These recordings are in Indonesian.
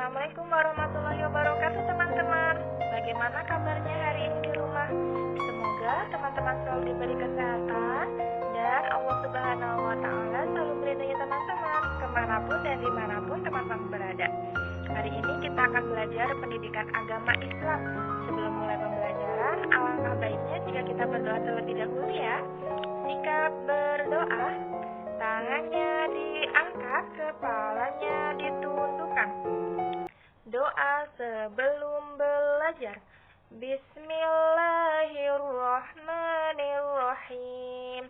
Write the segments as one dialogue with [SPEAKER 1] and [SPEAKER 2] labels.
[SPEAKER 1] Assalamualaikum warahmatullahi wabarakatuh teman-teman. Bagaimana kabarnya hari ini di rumah? Semoga teman-teman selalu diberi kesehatan dan Allah Subhanahu wa Ta'ala selalu melindungi teman-teman kemanapun dan dimanapun teman-teman berada. Hari ini kita akan belajar pendidikan agama Islam. Sebelum mulai pembelajaran, alangkah baiknya jika kita berdoa terlebih dahulu ya. Sikap berdoa, tangannya diangkat, kepalanya ditundukkan. Doa sebelum belajar. Bismillahirrahmanirrahim.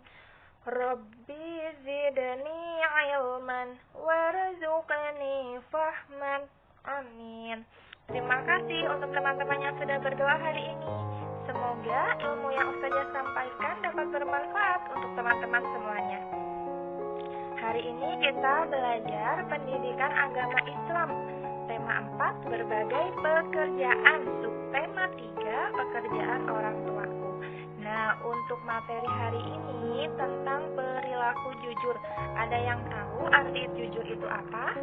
[SPEAKER 1] Rabbi zidni ilman warzuqni fahman. Amin. Terima kasih untuk teman-teman yang sudah berdoa hari ini. Semoga ilmu yang Ustazah sampaikan dapat bermanfaat untuk teman-teman semuanya. Hari ini kita belajar pendidikan agama Islam. Tema 4, berbagai pekerjaan. Subtema 3, pekerjaan orang tuaku. Nah, untuk materi hari ini tentang perilaku jujur. Ada yang tahu arti jujur itu apa?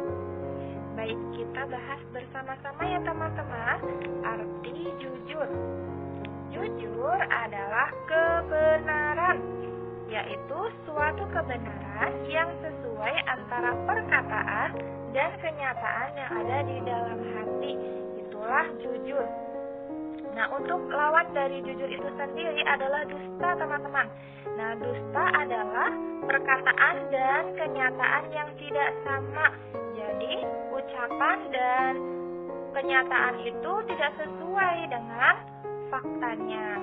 [SPEAKER 1] Baik, kita bahas bersama-sama ya teman-teman. Arti jujur. Jujur adalah kebenaran, yaitu suatu kebenaran yang sesuai antara perkataan dan kenyataan yang ada di dalam hati. Itulah jujur. Nah, untuk lawan dari jujur itu sendiri adalah dusta, teman-teman. Nah, dusta adalah perkataan dan kenyataan yang tidak sama. Jadi, ucapan dan kenyataan itu tidak sesuai dengan faktanya.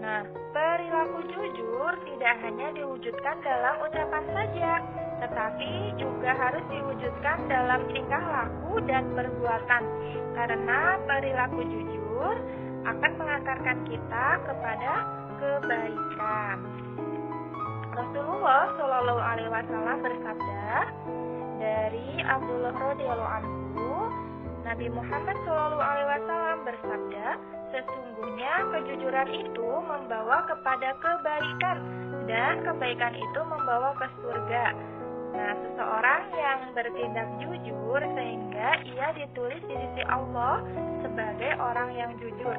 [SPEAKER 1] Nah, perilaku jujur tidak hanya diwujudkan dalam ucapan saja, tetapi juga harus diwujudkan dalam tingkah laku dan perbuatan. Karena perilaku jujur akan mengantarkan kita kepada kebaikan. Rasulullah Shallallahu Alaihi Wasallam bersabda dari Abdullah radhiyallahu anhu, Nabi Muhammad Shallallahu Alaihi Wasallam bersabda, sesungguhnya kejujuran itu membawa kepada kebaikan dan kebaikan itu membawa ke surga. Nah, seseorang yang bertindak jujur sehingga ia ditulis di sisi Allah sebagai orang yang jujur.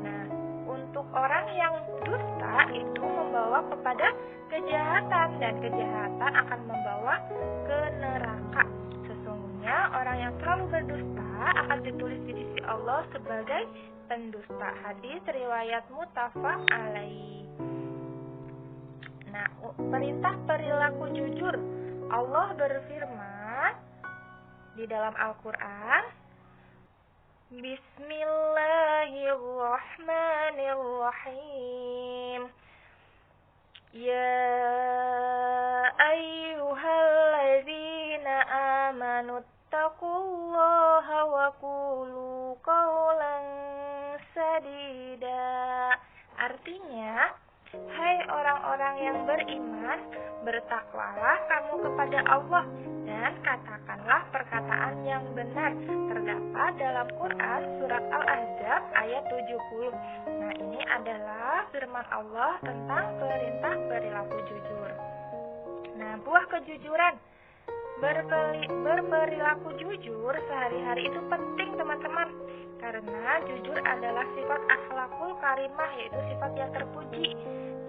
[SPEAKER 1] Nah, untuk orang yang dusta itu membawa kepada kejahatan dan kejahatan akan membawa ke neraka. Sesungguhnya orang yang selalu berdusta akan ditulis di sisi Allah sebagai pendusta. Hadis riwayat muttafaq alaih. Nah, perintah perilaku jujur. Allah berfirman di dalam Al-Quran, Bismillahirrahmanirrahim. Ya ayyuhalladzina amanu taqullaha wa qulu qawlan sadida. Artinya, hai orang-orang yang beriman, bertakwalah kamu kepada Allah dan katakanlah perkataan yang benar. Terdapat dalam Quran surat Al-Ahzab ayat 70. Nah, ini adalah firman Allah tentang perintah perilaku jujur. Nah, buah kejujuran. Berperilaku jujur sehari-hari itu penting, teman-teman. Karena jujur adalah sifat akhlakul karimah, yaitu sifat yang terpuji.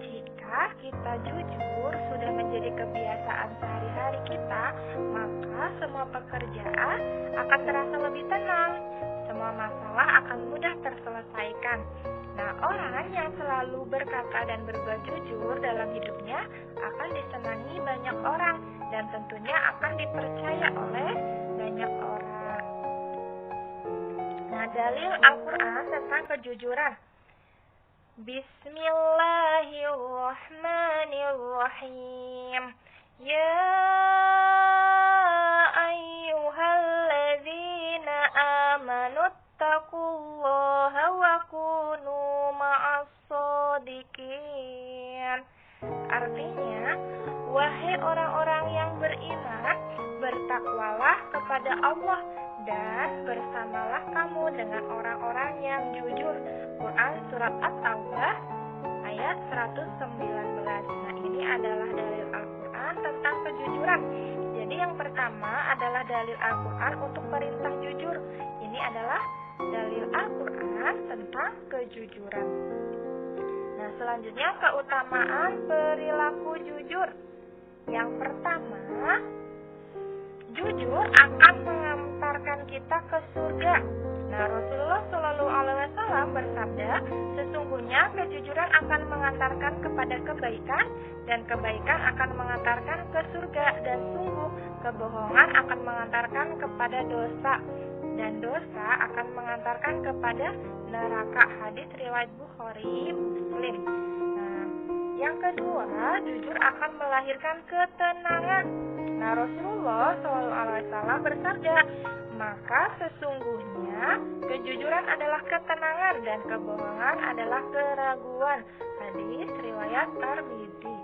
[SPEAKER 1] Jika kita jujur sudah menjadi kebiasaan sehari-hari kita, maka semua pekerjaan akan terasa lebih tenang. Semua masalah akan mudah terselesaikan. Nah, orang yang selalu berkata dan berbuat jujur dalam hidupnya akan disenangi banyak orang dan tentunya akan dipercaya oleh banyak orang. Nah, dalil Al-Quran tentang kejujuran. Bismillahirrahmanirrahim. Ya ayyuhalladzina amanu taqullaha wa kunu ma'as-shodiqin. Artinya, wahai orang-orang yang beriman, bertakwalah kepada Allah dan bersamalah kamu dengan orang-orang yang jujur. Quran surat At-Taubah ayat 119. Nah, ini adalah dalil Al-Quran tentang kejujuran. Jadi yang pertama adalah dalil Al-Quran untuk perintah jujur. Ini adalah dalil Al-Quran tentang kejujuran. Nah, selanjutnya keutamaan perilaku jujur. Yang pertama, jujur akan mengantarkan kita ke surga. Nah, Rasulullah Shallallahu Alaihi Wasallam bersabda, sesungguhnya kejujuran akan mengantarkan kepada kebaikan dan kebaikan akan mengantarkan ke surga, dan sungguh kebohongan akan mengantarkan kepada dosa dan dosa akan mengantarkan kepada neraka. Hadis riwayat Bukhari Muslim. Nah, yang kedua, jujur akan melahirkan ketenangan. Nah, Rasulullah SAW bersabda, maka sesungguhnya kejujuran adalah ketenangan dan kebohongan adalah keraguan. Hadis riwayat Tirmidzi.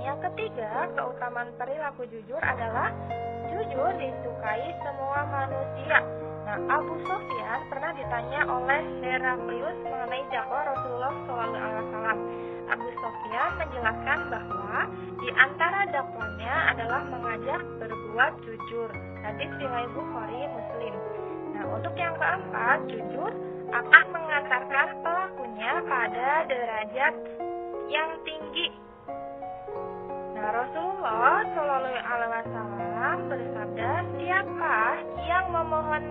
[SPEAKER 1] Yang ketiga, keutamaan perilaku jujur adalah jujur disukai semua manusia. Nah, Abu Sufyan pernah ditanya oleh Heraklius mengenai dakwah Rasulullah SAW. Abu Sufyan menjelaskan bahwa di antara dakwahnya adalah mengajak berbuat jujur. Hadis riwayat Bukhari Muslim. Nah, untuk yang keempat, jujur akan mengantarkan pelakunya pada derajat yang tinggi. Nah, Rasulullah SAW bersabda, siapa yang memohon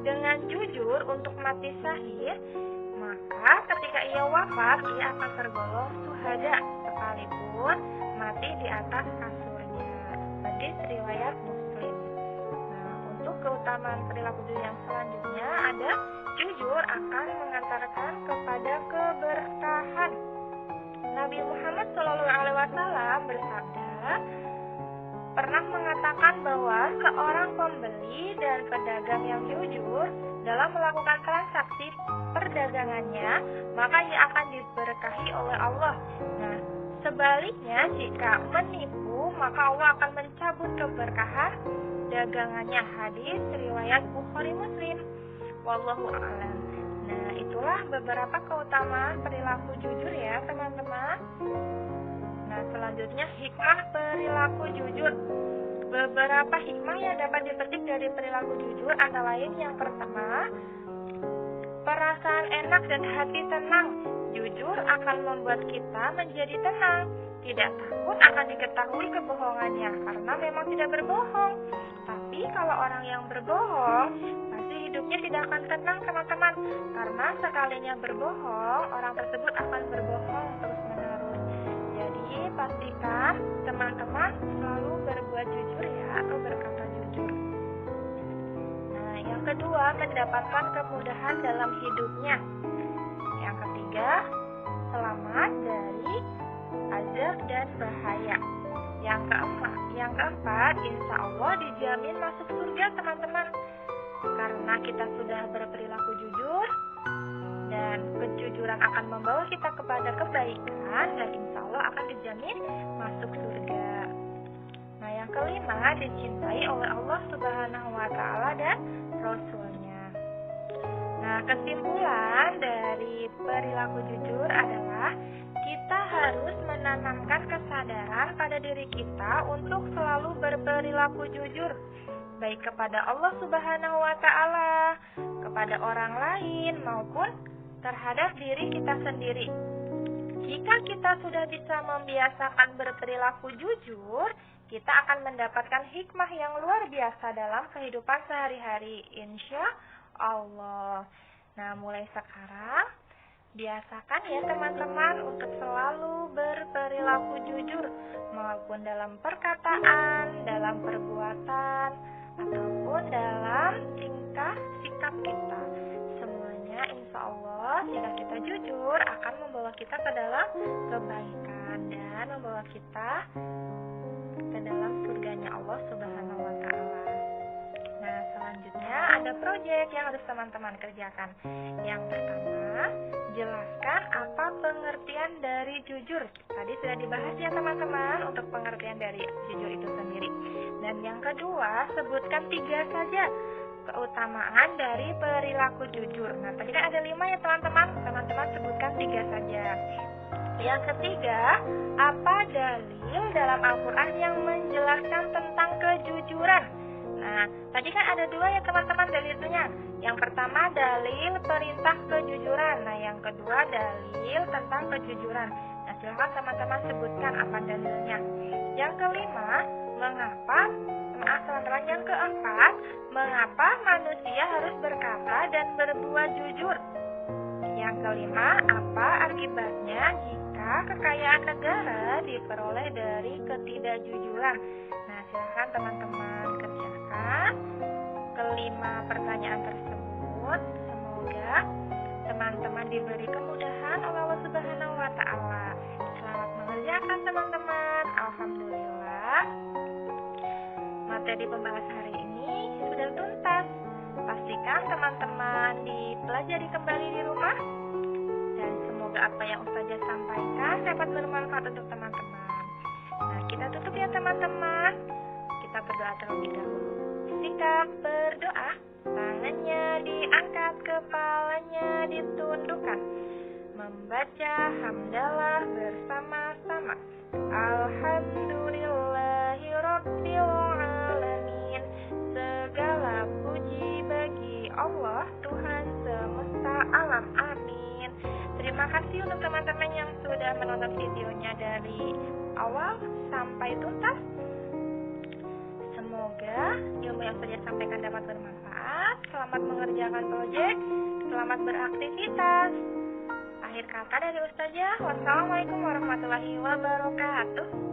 [SPEAKER 1] dengan jujur untuk mati syahid, maka ketika ia wafat, ia akan tergolong syuhada sekalipun mati di atas kasurnya. Hadis riwayat Muslim. Nah, untuk keutamaan perilaku jujur yang selanjutnya ada jujur akan mengantarkan kepada keberkahan. Nabi Muhammad SAW bersabda, pernah mengatakan bahwa seorang pembeli dan pedagang yang jujur dalam melakukan transaksi perdagangannya, maka ia akan diberkahi oleh Allah. Nah, sebaliknya jika menipu, maka Allah akan mencabut keberkahan dagangannya. Hadis riwayat Bukhari Muslim. Wallahu a'lam. Nah, itulah beberapa keutamaan perilaku jujur ya, teman-teman. Nah, selanjutnya hikmah perilaku jujur. Beberapa hikmah yang dapat dipetik dari perilaku jujur antara lain yang pertama, perasaan enak dan hati tenang. Jujur akan membuat kita menjadi tenang, tidak takut akan diketahui kebohongannya karena memang tidak berbohong. Tapi kalau orang yang berbohong, pasti hidupnya tidak akan tenang, teman-teman. Karena sekalinya berbohong, orang tersebut akan berbohong terus-menerus. Jadi pastikan teman-teman selalu berbuat jujur ya, atau berkata jujur. Nah, yang kedua, mendapatkan kemudahan dalam hidupnya. Yang ketiga, selamat dari azab dan bahaya. Yang keempat, insya Allah dijamin masuk surga, teman-teman. Karena kita sudah berperilaku jujur, dan kejujuran akan membawa kita kepada kebaikan, dan insya Allah akan dijamin masuk surga. Nah, yang kelima, dicintai oleh Allah Subhanahu wa Ta'ala dan Rasulnya. Nah, kesimpulan dari perilaku jujur adalah kita harus menanamkan kesadaran pada diri kita untuk selalu berperilaku jujur, baik kepada Allah Subhanahu wa Ta'ala, kepada orang lain, maupun terhadap diri kita sendiri. Jika kita sudah bisa membiasakan berperilaku jujur, kita akan mendapatkan hikmah yang luar biasa dalam kehidupan sehari-hari, insya Allah. Nah, mulai sekarang biasakan ya teman-teman untuk selalu berperilaku jujur, maupun dalam perkataan, dalam perbuatan, ataupun dalam tingkah sikap kita. Semuanya insya Allah jika kita jujur akan membawa kita ke dalam kebaikan dan membawa kita ke dalam surganya Allah Subhanahu wa Ta'ala. Nah, selanjutnya ada proyek yang harus teman-teman kerjakan. Yang pertama, jelaskan apa pengertian dari jujur. Tadi sudah dibahas ya teman-teman untuk pengertian dari jujur itu sendiri. Dan yang kedua, sebutkan 3 saja keutamaan dari perilaku jujur. Nah, tadi kan ada 5 ya teman-teman. Teman-teman sebutkan 3 saja. Yang ketiga, apa dalil dalam Al-Quran yang menjelaskan tentang kejujuran? Nah, tadi kan ada dua ya teman-teman dalilnya. Yang pertama dalil perintah kejujuran. Nah, yang kedua dalil tentang kejujuran. Nah, silakan teman-teman sebutkan apa dalilnya. Yang kelima, teman-teman, yang keempat, mengapa manusia harus berkata dan berbuat jujur? Yang kelima, apa akibatnya jika kekayaan negara diperoleh dari ketidakjujuran? Nah, silakan teman-teman kerjakan kelima pertanyaan tersebut. Semoga teman-teman diberi kemudahan oleh Allah Subhanahu wa Ta'ala. Selamat mengerjakan teman-teman. Alhamdulillah, materi pembahasan hari ini sudah tuntas. Pastikan teman-teman dipelajari kembali di rumah, dan semoga apa yang Ustazah sampaikan dapat bermanfaat untuk teman-teman. Nah, kita tutup ya teman-teman. Kita berdoa terlebih dahulu. Sikap berdoa, tangannya diangkat, kepalanya ditundukkan. Membaca hamdalah bersama-sama. Alhamdulillahirabbil alamin. Segala puji bagi Allah, Tuhan semesta alam. Amin. Terima kasih untuk teman-teman yang sudah menonton videonya dari awal sampai tuntas. Semoga ilmu yang saya sampaikan dapat bermanfaat. Selamat mengerjakan proyek, selamat beraktivitas. Akhir kata dari Ustazah, wassalamualaikum warahmatullahi wabarakatuh.